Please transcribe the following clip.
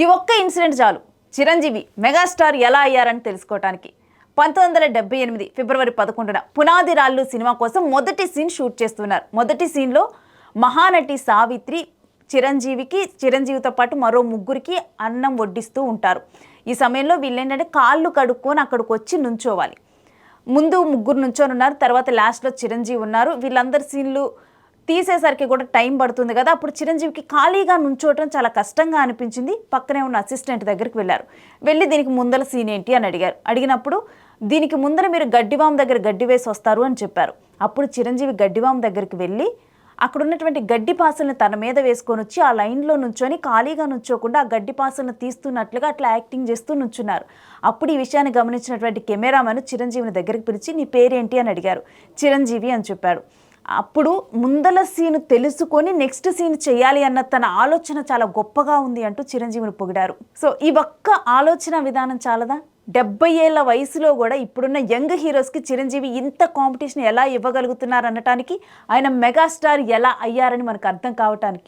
ఈ ఒక్క ఇన్సిడెంట్ చాలు చిరంజీవి మెగాస్టార్ ఎలా అయ్యారని తెలుసుకోవడానికి. 1978 ఫిబ్రవరి 11న పునాది రాళ్ళు సినిమా కోసం మొదటి సీన్ షూట్ చేస్తున్నారు. మొదటి సీన్లో మహానటి సావిత్రి చిరంజీవితో పాటు మరో ముగ్గురికి అన్నం వడ్డిస్తూ ఉంటారు. ఈ సమయంలో వీళ్ళేంటంటే కాళ్ళు కడుక్కొని అక్కడికి వచ్చి నుంచోవాలి. ముందు ముగ్గురు నుంచొని ఉన్నారు, తర్వాత లాస్ట్లో చిరంజీవి ఉన్నారు. వీళ్ళందరి సీన్లు తీసేసరికి కూడా టైం పడుతుంది కదా, అప్పుడు చిరంజీవికి ఖాళీగా నుంచోవటం చాలా కష్టంగా అనిపించింది. పక్కనే ఉన్న అసిస్టెంట్ దగ్గరికి వెళ్ళారు. వెళ్ళి దీనికి ముందల సీన్ ఏంటి అని అడిగినప్పుడు దీనికి ముందర మీరు గడ్డివాం దగ్గర గడ్డి వేసి వస్తారు అని చెప్పారు. అప్పుడు చిరంజీవి గడ్డివాం దగ్గరికి వెళ్ళి అక్కడ ఉన్నటువంటి గడ్డి పాసలను తన మీద వేసుకొని వచ్చి ఆ లైన్లో నుంచొని ఖాళీగా నుంచోకుండా ఆ గడ్డి పాసలను తీస్తున్నట్లుగా అట్లా యాక్టింగ్ చేస్తూ నుంచున్నారు. అప్పుడు ఈ విషయాన్ని గమనించినటువంటి కెమెరామెన్ చిరంజీవిని దగ్గరికి పిలిచి నీ పేరేంటి అని అడిగారు. చిరంజీవి అని చెప్పాడు. అప్పుడు ముందల సీన్ తెలుసుకొని నెక్స్ట్ సీన్ చేయాలి అన్న తన ఆలోచన చాలా గొప్పగా ఉంది అంటూ చిరంజీవిని పొగిడారు. సో ఈ ఒక్క ఆలోచన విధానం చాలదా? 70 ఏళ్ల వయసులో కూడా ఇప్పుడున్న యంగ్ హీరోస్కి చిరంజీవి ఇంత కాంపిటీషన్ ఎలా ఇవ్వగలుగుతున్నారు అనటానికి, ఆయన మెగాస్టార్ ఎలా అయ్యారని మనకు అర్థం కావటానికి